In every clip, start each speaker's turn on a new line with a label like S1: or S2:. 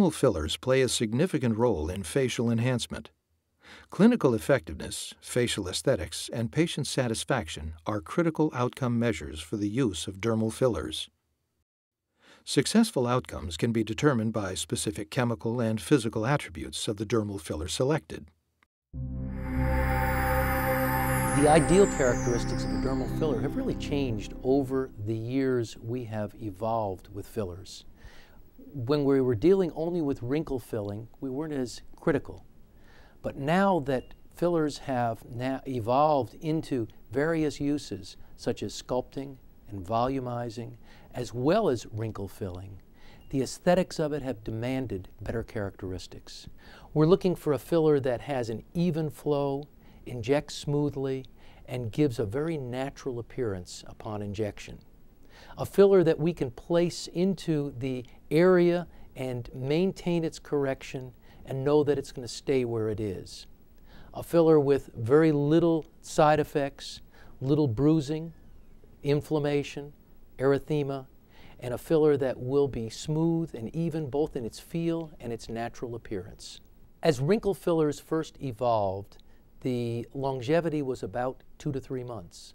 S1: Dermal fillers play a significant role in facial enhancement. Clinical effectiveness, facial aesthetics, and patient satisfaction are critical outcome measures for the use of dermal fillers. Successful outcomes can be determined by specific chemical and physical attributes of the dermal filler selected.
S2: The ideal characteristics of a dermal filler have really changed over the years we have evolved with fillers. When we were dealing only with wrinkle filling, we weren't as critical. But now that fillers have evolved into various uses, such as sculpting and volumizing, as well as wrinkle filling, the aesthetics of it have demanded better characteristics. We're looking for a filler that has an even flow, injects smoothly, and gives a very natural appearance upon injection. A filler that we can place into the area and maintain its correction and know that it's going to stay where it is. A filler with very little side effects, little bruising, inflammation, erythema, and a filler that will be smooth and even both in its feel and its natural appearance. As wrinkle fillers first evolved, the longevity was about 2 to 3 months.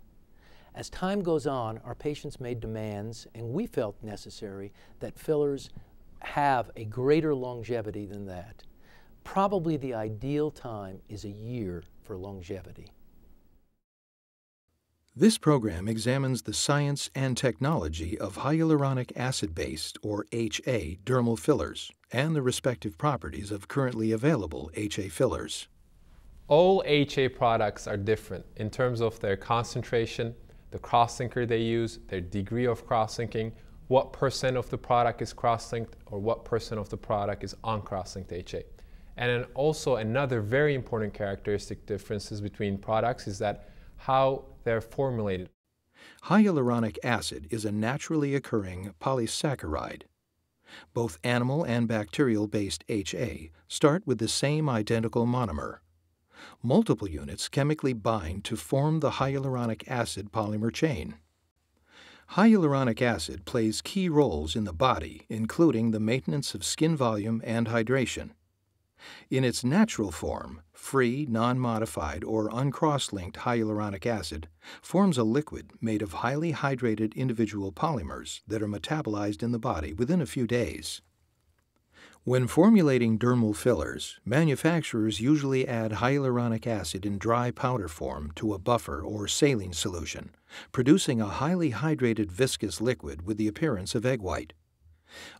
S2: As time goes on, our patients made demands, and we felt necessary that fillers have a greater longevity than that. Probably the ideal time is a year for longevity.
S1: This program examines the science and technology of hyaluronic acid-based, or HA, dermal fillers and the respective properties of currently available HA fillers.
S3: All HA products are different in terms of their concentration, the cross-linker they use, their degree of cross-linking, what percent of the product is cross-linked or what percent of the product is uncross-linked HA. And then also another very important characteristic differences between products is that how they're formulated.
S1: Hyaluronic acid is a naturally occurring polysaccharide. Both animal and bacterial-based HA start with the same identical monomer. Multiple units chemically bind to form the hyaluronic acid polymer chain. Hyaluronic acid plays key roles in the body, including the maintenance of skin volume and hydration. In its natural form, free, non-modified, or uncross-linked hyaluronic acid forms a liquid made of highly hydrated individual polymers that are metabolized in the body within a few days. When formulating dermal fillers, manufacturers usually add hyaluronic acid in dry powder form to a buffer or saline solution, producing a highly hydrated viscous liquid with the appearance of egg white.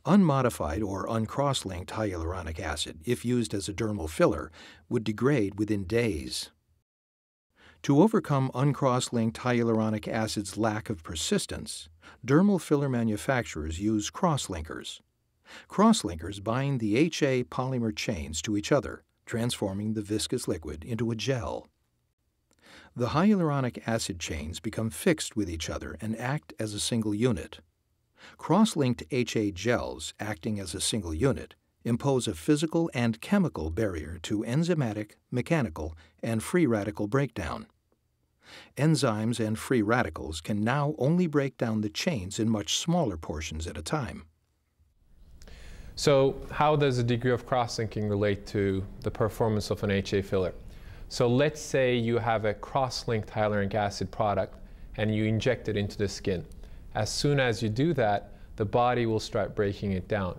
S1: Unmodified or uncross-linked hyaluronic acid, if used as a dermal filler, would degrade within days. To overcome uncross-linked hyaluronic acid's lack of persistence, dermal filler manufacturers use cross-linkers. Cross-linkers bind the HA polymer chains to each other, transforming the viscous liquid into a gel. The hyaluronic acid chains become fixed with each other and act as a single unit. Cross-linked HA gels, acting as a single unit, impose a physical and chemical barrier to enzymatic, mechanical, and free radical breakdown. Enzymes and free radicals can now only break down the chains in much smaller portions at a time.
S3: So how does the degree of cross-linking relate to the performance of an HA filler? So let's say you have a cross-linked hyaluronic acid product and you inject it into the skin. As soon as you do that, the body will start breaking it down.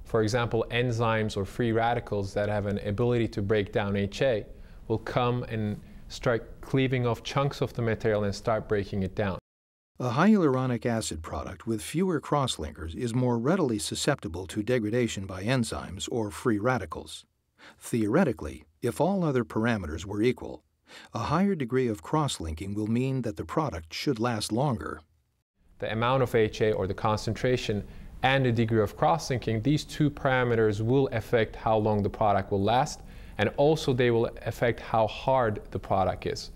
S3: For example, enzymes or free radicals that have an ability to break down HA will come and start cleaving off chunks of the material and start breaking it down.
S1: A hyaluronic acid product with fewer cross-linkers is more readily susceptible to degradation by enzymes or free radicals. Theoretically, if all other parameters were equal, a higher degree of cross-linking will mean that the product should last longer.
S3: The amount of HA or the concentration and the degree of cross-linking, these two parameters will affect how long the product will last, and also they will affect how hard the product is.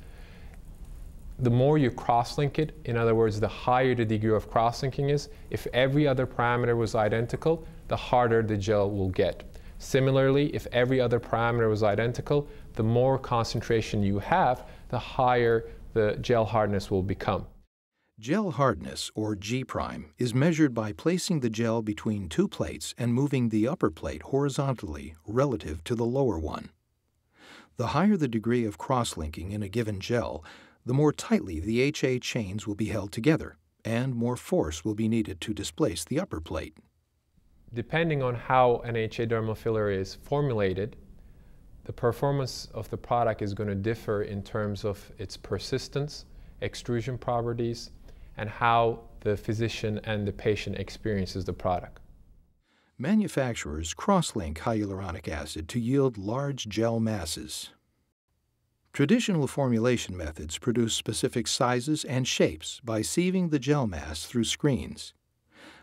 S3: The more you cross-link it, in other words, the higher the degree of cross-linking is, if every other parameter was identical, the harder the gel will get. Similarly, if every other parameter was identical, the more concentration you have, the higher the gel hardness will become.
S1: Gel hardness, or G', is measured by placing the gel between two plates and moving the upper plate horizontally relative to the lower one. The higher the degree of cross-linking in a given gel, the more tightly the HA chains will be held together, and more force will be needed to displace the upper plate.
S3: Depending on how an HA dermal filler is formulated, the performance of the product is going to differ in terms of its persistence, extrusion properties, and how the physician and the patient experiences the product.
S1: Manufacturers cross-link hyaluronic acid to yield large gel masses. Traditional formulation methods produce specific sizes and shapes by sieving the gel mass through screens.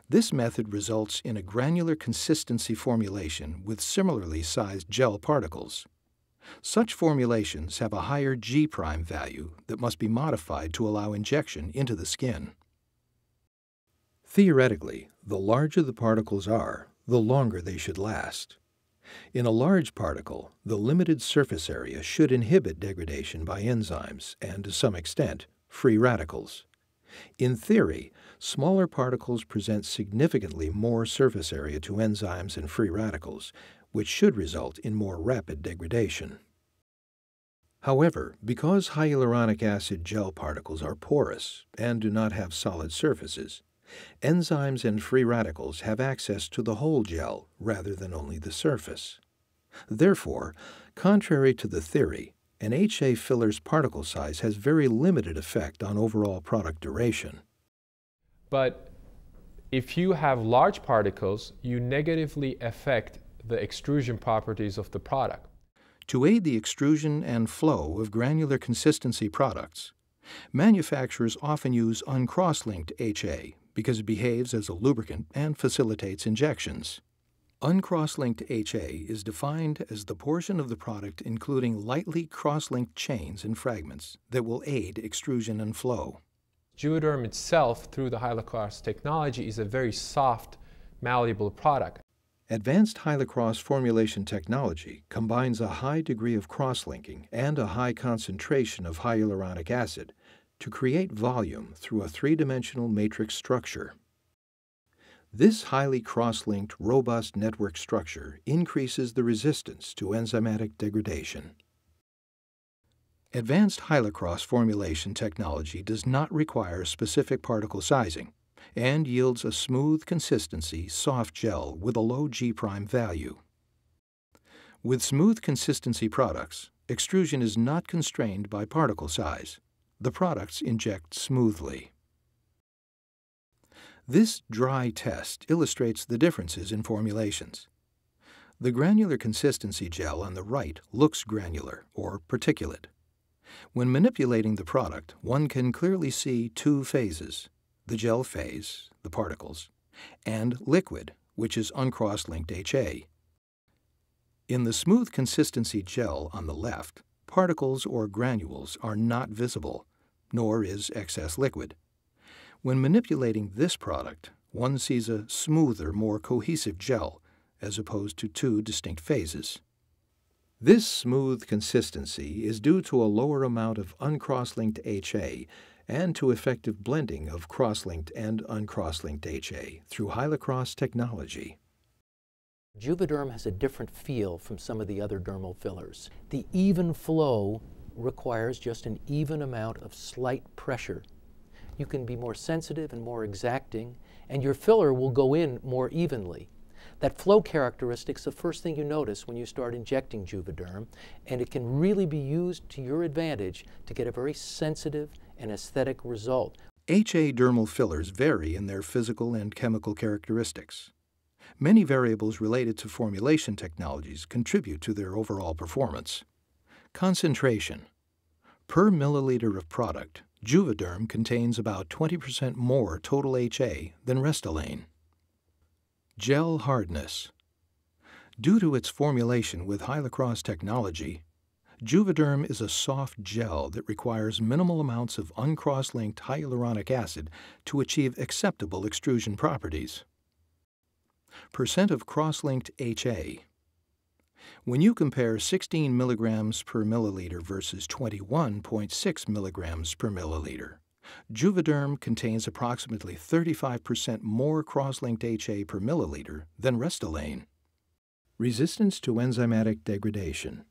S1: This method results in a granular consistency formulation with similarly sized gel particles. Such formulations have a higher G' value that must be modified to allow injection into the skin. Theoretically, the larger the particles are, the longer they should last. In a large particle, the limited surface area should inhibit degradation by enzymes and, to some extent, free radicals. In theory, smaller particles present significantly more surface area to enzymes and free radicals, which should result in more rapid degradation. However, because hyaluronic acid gel particles are porous and do not have solid surfaces, enzymes and free radicals have access to the whole gel rather than only the surface. Therefore, contrary to the theory, an HA filler's particle size has very limited effect on overall product duration.
S3: But if you have large particles, you negatively affect the extrusion properties of the product.
S1: To aid the extrusion and flow of granular consistency products, manufacturers often use uncross-linked HA because it behaves as a lubricant and facilitates injections. Uncross-linked HA is defined as the portion of the product including lightly cross-linked chains and fragments that will aid extrusion and flow.
S3: Juvederm itself, through the Hyalocross technology, is a very soft, malleable product.
S1: Advanced Hyalocross formulation technology combines a high degree of cross-linking and a high concentration of hyaluronic acid to create volume through a three-dimensional matrix structure. This highly cross-linked, robust network structure increases the resistance to enzymatic degradation. Advanced Hyalocross formulation technology does not require specific particle sizing and yields a smooth consistency, soft gel with a low G' value. With smooth consistency products, extrusion is not constrained by particle size. The products inject smoothly. This dry test illustrates the differences in formulations. The granular consistency gel on the right looks granular or particulate. When manipulating the product, one can clearly see two phases: the gel phase, the particles, and liquid, which is uncross-linked HA. In the smooth consistency gel on the left, particles or granules are not visible, nor is excess liquid. When manipulating this product, one sees a smoother, more cohesive gel, as opposed to two distinct phases. This smooth consistency is due to a lower amount of uncross-linked HA and to effective blending of cross-linked and uncross-linked HA through Hyalocross technology.
S2: Juvederm has a different feel from some of the other dermal fillers. The even flow requires just an even amount of slight pressure. You can be more sensitive and more exacting, and your filler will go in more evenly. That flow characteristic is the first thing you notice when you start injecting Juvederm, and it can really be used to your advantage to get a very sensitive and aesthetic result.
S1: HA dermal fillers vary in their physical and chemical characteristics. Many variables related to formulation technologies contribute to their overall performance. Concentration. Per milliliter of product, Juvederm contains about 20% more total HA than Restylane. Gel hardness. Due to its formulation with Hyalocross technology, Juvederm is a soft gel that requires minimal amounts of uncross-linked hyaluronic acid to achieve acceptable extrusion properties. Percent of cross-linked HA. When you compare 16 milligrams per milliliter versus 21.6 milligrams per milliliter, Juvederm contains approximately 35% more cross-linked HA per milliliter than Restylane. Resistance to enzymatic degradation.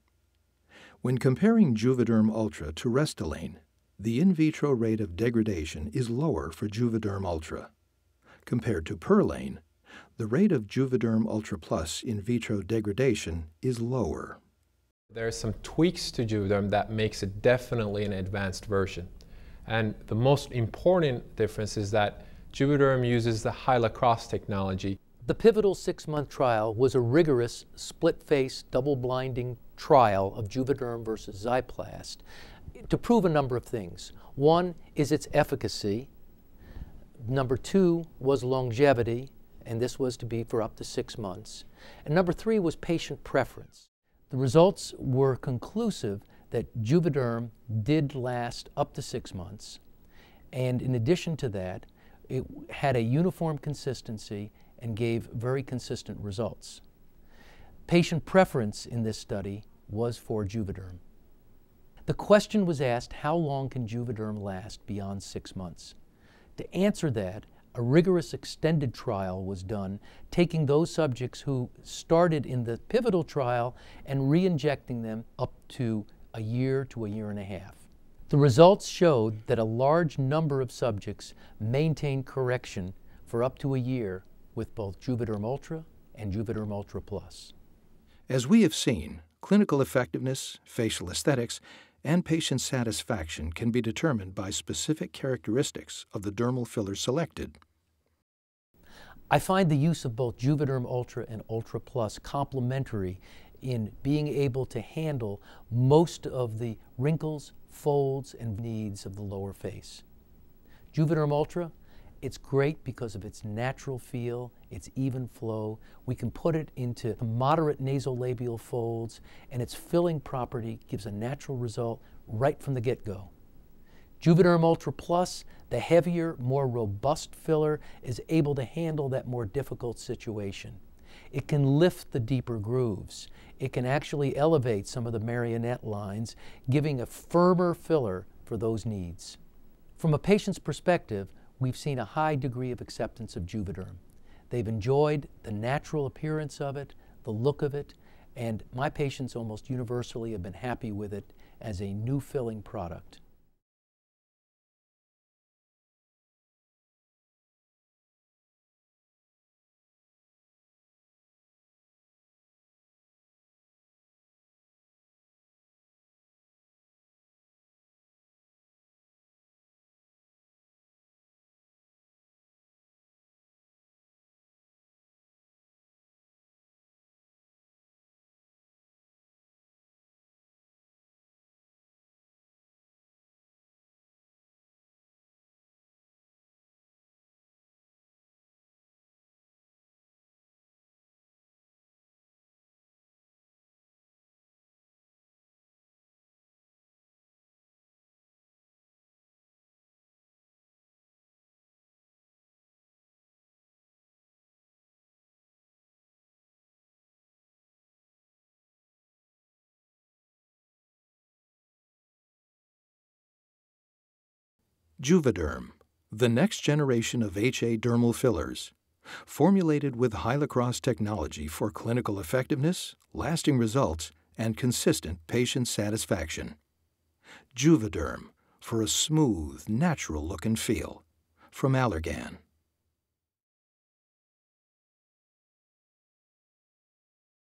S1: When comparing Juvederm Ultra to Restylane, the in vitro rate of degradation is lower for Juvederm Ultra. Compared to Perlane, the rate of Juvederm Ultra Plus in vitro degradation is lower.
S3: There are some tweaks to Juvederm that makes it definitely an advanced version. And the most important difference is that Juvederm uses the Hyalocross technology.
S2: The pivotal 6-month trial was a rigorous, split-face, double-blinding trial of Juvederm versus Zyplast to prove a number of things. One is its efficacy. Number 2 was longevity, and this was to be for up to 6 months. And number 3 was patient preference. The results were conclusive that Juvederm did last up to 6 months, and in addition to that, it had a uniform consistency and gave very consistent results. Patient preference in this study was for Juvederm. The question was asked, how long can Juvederm last beyond 6 months? To answer that, a rigorous extended trial was done, taking those subjects who started in the pivotal trial and re-injecting them up to a year to a year and a half. The results showed that a large number of subjects maintained correction for up to a year with both Juvederm Ultra and Juvederm Ultra Plus.
S1: As we have seen, clinical effectiveness, facial aesthetics, and patient satisfaction can be determined by specific characteristics of the dermal filler selected.
S2: I find the use of both Juvederm Ultra and Ultra Plus complementary in being able to handle most of the wrinkles, folds, and needs of the lower face. Juvederm Ultra, it's great because of its natural feel, its even flow. We can put it into moderate nasolabial folds, and its filling property gives a natural result right from the get-go. Juvederm Ultra Plus, the heavier, more robust filler, is able to handle that more difficult situation. It can lift the deeper grooves. It can actually elevate some of the marionette lines, giving a firmer filler for those needs. From a patient's perspective, we've seen a high degree of acceptance of Juvederm. They've enjoyed the natural appearance of it, the look of it, and my patients almost universally have been happy with it as a new filling product.
S1: Juvederm, the next generation of HA dermal fillers, formulated with Hyalocross technology for clinical effectiveness, lasting results, and consistent patient satisfaction. Juvederm, for a smooth, natural look and feel. From Allergan.